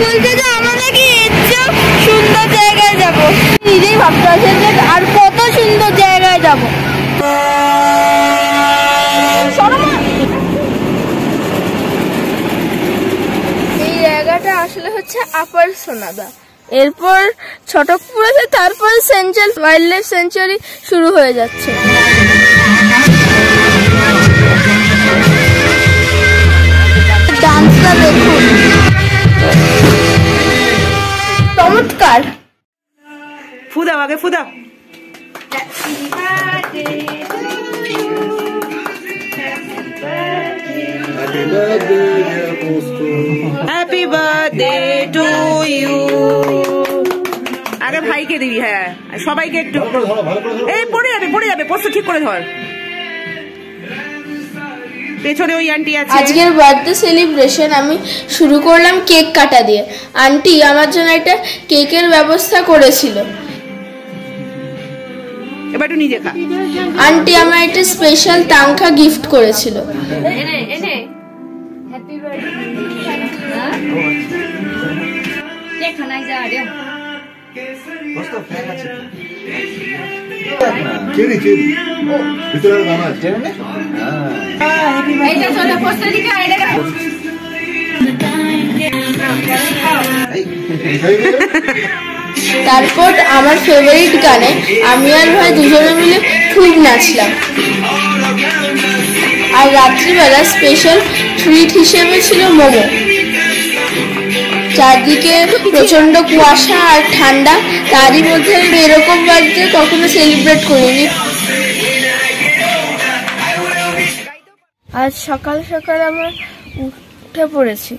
বলছে যে আমরা নাকি এর চেয়েও সুন্দর জায়গায় যাব। নিজেই ভাবতে আছে যে আর কত সুন্দর জায়গায় যাব। এই জায়গাটা আসলে হচ্ছে আপার সোনাদা, এরপর ছটকপুর আছে, তারপর সেন্ট্রাল ওয়াইল্ড লাইফ স্যাংচুয়ারি শুরু হয়ে যাচ্ছে। ডান্সটা দেখুন, চমৎকার। ফু দাও, আগে ফু দাও। Happy birthday to you. আগে ভাইকে দিবি, হ্যাঁ সবাইকে একটু। এই পড়ে যাবে, পড়ে যাবে, পোস্ট ঠিক করে ধর। পেছনে ওই আন্টি আছে। আজকের বার্থডে সেলিব্রেশন আমি শুরু করলাম কেক কাটা দিয়ে। আন্টি আমার জন্য একটা কেকের ব্যবস্থা করেছিল। এবার একটু নিজে খা। আন্টি আমার একটা স্পেশাল তাংখা গিফট করেছিল। তারপর আমার ফেভারিট গানে আমি আর ভাই দুজনে মিলে খুব নাচলাম। আর রাত্রিবেলা স্পেশাল ট্রিট হিসেবে ছিল মোমো। চারদিকে প্রচন্ড কুয়াশা আর ঠান্ডা, তারই মধ্যে এরকম বার্থডে কখনো সেলিব্রেট করিনি। আজ সকাল সকাল আমরা উঠে পড়েছি।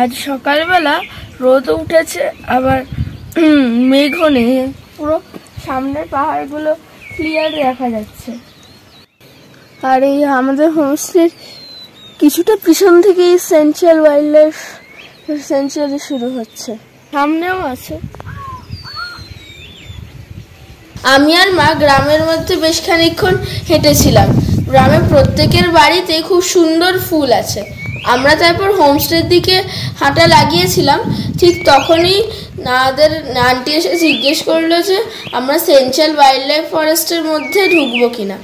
আজ সকালবেলা রোদ উঠেছে, আবার মেঘও নেই, পুরো সামনের পাহাড়গুলো ক্লিয়ার দেখা যাচ্ছে। আর এই আমাদের হোমস্টের কিছুটা পিছন থেকেই সেন্ট্রাল ওয়াইল্ড লাইফ স্যাংচুয়ারি শুরু হচ্ছে, সামনেও আছে। আমি আর মা গ্রামের মধ্যে বেশ খানিকক্ষণ হেঁটেছিলাম। গ্রামে প্রত্যেকের বাড়িতে খুব সুন্দর ফুল আছে। আমরা তারপর হোমস্টের দিকে হাঁটা লাগিয়েছিলাম, ঠিক তখনই আমাদের আন্টি এসে জিজ্ঞেস করলো যে আমরা সেন্ট্রাল ওয়াইল্ড লাইফ ফরেস্টের মধ্যে ঢুকবো কিনা।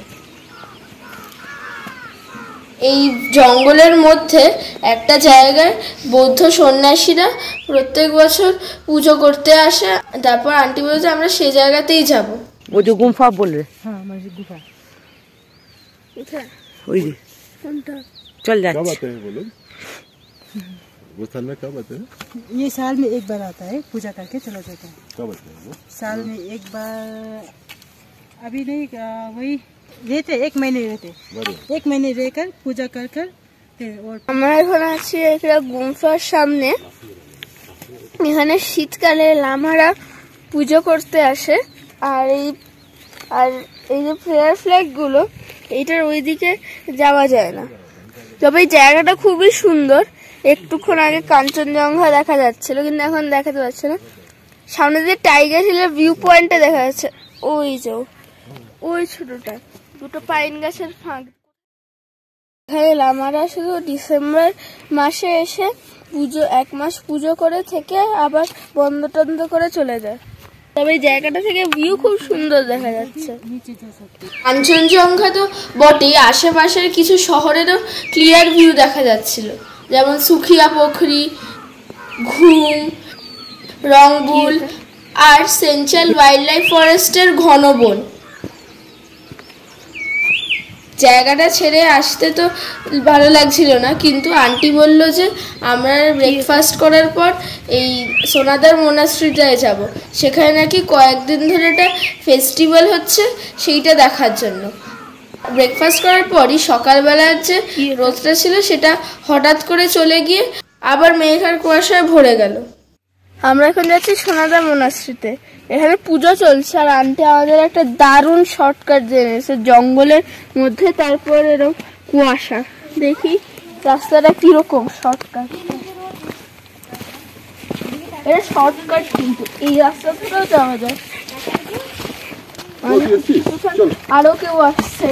এই জঙ্গলের মধ্যে একটা জায়গায় বৌদ্ধ সন্ন্যাসীরা প্রত্যেক বছর পুজো করতে আসে। তারপর আন্টি বলছে আমরা সেই জায়গাতেই যাব। वो जो गुम्फा बोल रहे। हाँ हमारी गुफा वही चल जाए। कब आते हैं वो लोग? वो साल में कब आते हैं? ये साल में एक बार आता है, पूजा करके चला जाता है। कब आते हैं वो? साल में एक बार, अभी नहीं, वही रहते, एक महीने रहते, एक महीने रहकर पूजा कर कर फिर। और আমরা এখন আছি একটা গুম্ফার সামনে। এখানে শীতকালে লামারা পুজো করতে আসে। আর এই যে প্রেয়ার ফ্ল্যাগ গুলো, এইটার ওইদিকে যাওয়া যায় না। তবে এই জায়গাটা খুবই সুন্দর। একটুক্ষণ আগে কাঞ্চনজঙ্ঘা দেখা যাচ্ছিল, কিন্তু এখন দেখাতে পারছে না। সামনে দিয়ে টাইগার হিলের ভিউ পয়েন্টটা দেখা যাচ্ছে, ওই যে ওই ছোটটা দুটো পাইন গাছের ফাঁক। এখানে লামারা শুধু ডিসেম্বর মাসে এসে পুজো, এক মাস পুজো করে থেকে আবার বন্ধ টন্ধ করে চলে যায়। তবে এই জায়গাটা থেকে ভিউ খুব সুন্দর দেখা যাচ্ছে। কাঞ্চনজঙ্ঘা তো বটেই, আশেপাশের কিছু শহরেরও ক্লিয়ার ভিউ দেখা যাচ্ছিল, যেমন সুখিয়া পোখরি, ঘুম, রংপুর আর সেন্ট্রাল ওয়াইল্ড লাইফ ফরেস্টের ঘন বন। জায়গাটা ছেড়ে আসতে তো ভালো লাগছিল না, কিন্তু আন্টি বলল যে আমরা ব্রেকফাস্ট করার পর এই সোনাদার মোনাস্ট্রিটায় যাব। সেখানে নাকি কয়েকদিন ধরে একটা ফেস্টিভ্যাল হচ্ছে, সেইটা দেখার জন্য। ব্রেকফাস্ট করার পরই সকালবেলার যে রোদটা ছিল সেটা হঠাৎ করে চলে গিয়ে আবার মেঘ আর কুয়াশায় ভরে গেল। আমরা এখন যাচ্ছি সোনাদা মোনাস্ট্রিতে। এখানে পুজো চলছে, আর আন্টি আমাদের একটা দারুণ শর্টকাট জেনেছে জঙ্গলের মধ্যে, তারপর এরকম কুয়াশা। দেখি রাস্তাটা কিরকম শর্টকাট। এটা শর্টকাট, কিন্তু এই রাস্তাটাও যাওয়া যায়। আরো কেউ আসছে।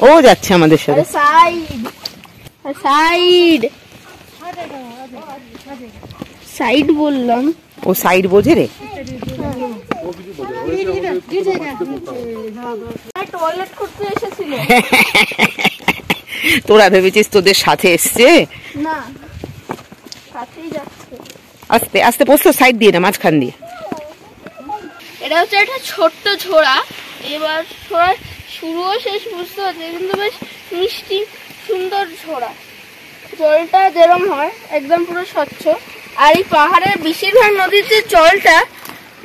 ও যাচ্ছে আমাদের সাথে। সাইড সাইড সাইড বললাম, ও সাইড বোঝে রে। টয়লেট করতে এসেছিল। তোরা ভেবেছিস তোদের সাথে এসছে? না, সাথেই যাচ্ছে। আস্তে আস্তে পোস্ত সাইড দিয়ে না, মাঝখান দিয়ে। এটা হচ্ছে একটা ছোট্ট ঝোড়া। এবার ঝোড়া শুরু ও শেষ বুঝতে হচ্ছে, কিন্তু বেশ মিষ্টি সুন্দর ঝোড়া। জলটা যেরকম হয় একদম পুরো স্বচ্ছ। আর এই পাহাড়ের বেশিরভাগ নদীর যে জলটা,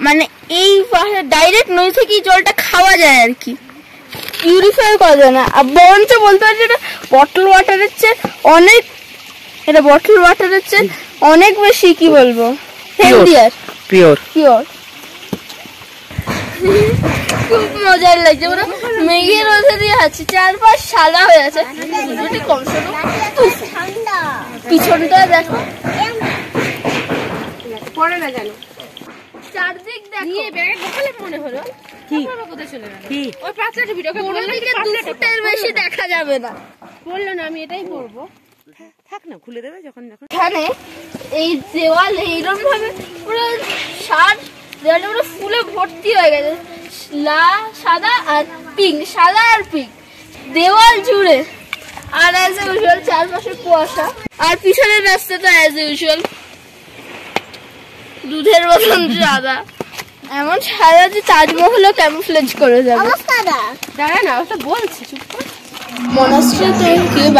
মানে এই পাহাড়ে ডাইরেক্ট নদী থেকেই জলটা খাওয়া যায় আর কি, পিউরিফাই করা যায় না। আর বরঞ্চ বলতে পারছি এটা বটল ওয়াটারের চেয়ে অনেক, এটা বটল ওয়াটারের চেয়ে অনেক বেশি কি বলবো হেলদিয়ার, পিওর পিওর। খুব মজার লাগছে, পুরো মেঘের রোদে দিয়ে আছে, চারপাশ সাদা হয়ে আছে। কম পিছনটা দেখো, পড়ে না জানো, চারদিক দেখো। মনে হলো ফুটের বেশি দেখা যাবে না, বললো না আমি এটাই পড়বো। থাক না, খুলে দেবে যখন যখন। এখানে এই দেওয়ালে এইরকম ভাবে পুরো দেওয়ালে পুরো ফুলে ভর্তি হয়ে গেছে, সাদা আর পিঙ্ক, সাদা আর পিঙ্ক দেওয়াল জুড়ে। আর অ্যাজ ইউজুয়াল চারপাশে কুয়াশা। আর পিছনের রাস্তাটা অ্যাজ ইউজুয়াল দুধের মতন সাদা, এমন সাদা যে তাজমহলও ক্যামোফ্লেজ করে যাবে। দাঁড়া না, ওটা বলছি, চুপ কর। মনাস্ট্রিতে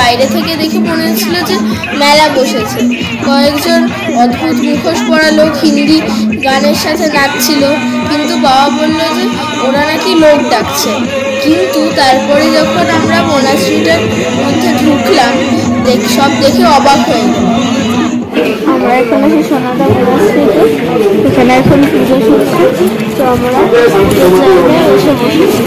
বাইরে থেকে দেখে মনে হচ্ছিল যে মেলা বসেছে। কয়েকজন অদ্ভুত মুখোশ পরা লোক হিন্দি গানের সাথে নাচছিল, কিন্তু বাবা বলল যে ওরা নাকি লোক ডাকছে। কিন্তু তারপরে যখন আমরা মনাস্ট্রিটার মধ্যে ঢুকলাম, সব দেখে অবাক হয়ে গেল। আমরা এখন আছি সোনাদা মনাস্ট্রিতে, এখানে এখন পুজো চলছে, তো আমরা এসে বসেছি।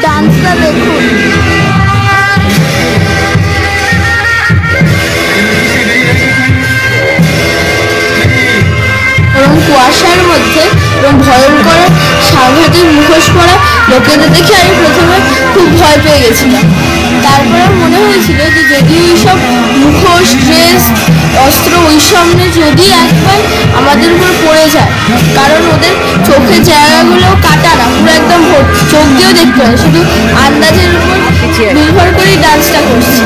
ডান্সটা দেখুন, এবং কুয়াশার মধ্যে এবং ভয়ঙ্কর সাংঘাতিক মুখোশ পরা লোকেদের দেখে আমি প্রথমে খুব ভয় পেয়ে গেছিলাম। তারপরে মনে হয়েছিল যে যদি ওইসব মুখোশ, ড্রেস, অস্ত্র ওই সামনে যদি একবার আমাদের উপর পড়ে যায়, কারণ ওদের চোখের জায়গাগুলো কাটা না, পুরো একদম চোখ দিয়েও দেখতে হয়, শুধু আন্দাজের উপর নির্ভর করেই ডান্সটা করছি।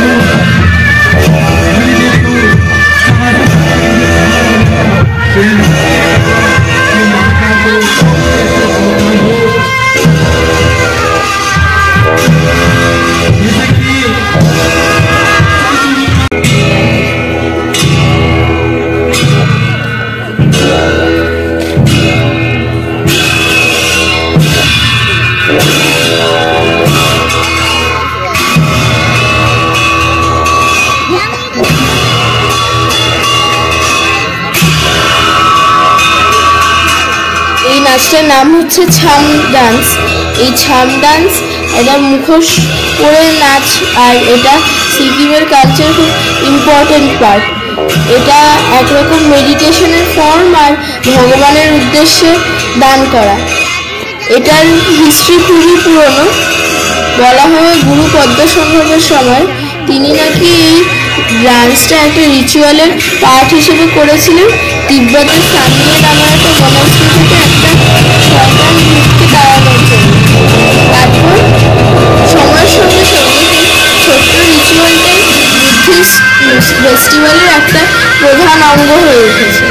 নাচটার নাম হচ্ছে ছাম ডান্স। এই ছাম ডান্স এটা মুখোশ পরে নাচ, আর এটা সিকিমের কালচার খুব ইম্পর্টেন্ট পার্ট। এটা একরকম মেডিটেশনের ফর্ম আর ভগবানের উদ্দেশ্যে দান করা। এটার হিস্ট্রি খুবই পুরনো। বলা হয় গুরু পদ্মসম্ভবের সময় তিনি নাকি এই ডান্সটা একটা রিচুয়ালের পার্ট হিসেবে করেছিলেন তিব্বতের সামনে নামের একটা মনাস্ট্রি থেকে একটা শয়তান ভূতকে তাড়ানোর জন্য। তারপর সময়ের সঙ্গে সঙ্গে ছোট্ট রিচুয়ালটাই বুদ্ধিস্ট ফেস্টিভ্যালের একটা প্রধান অঙ্গ হয়ে উঠেছে।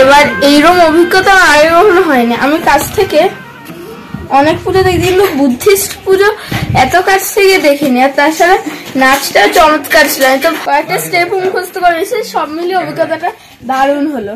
এবার এইরকম অভিজ্ঞতা আমার আগে কখনো হয়নি। আমি কাছ থেকে অনেক পুজো দেখি, কিন্তু বুদ্ধিস্ট পুজো এত কাছ থেকে দেখিনি। আর তাছাড়া নাচটা চমৎকার ছিল। আমি তো কয়েকটা স্টেপ মুখস্থ করেছি, সব মিলিয়ে অভিজ্ঞতাটা দারুণ হলো।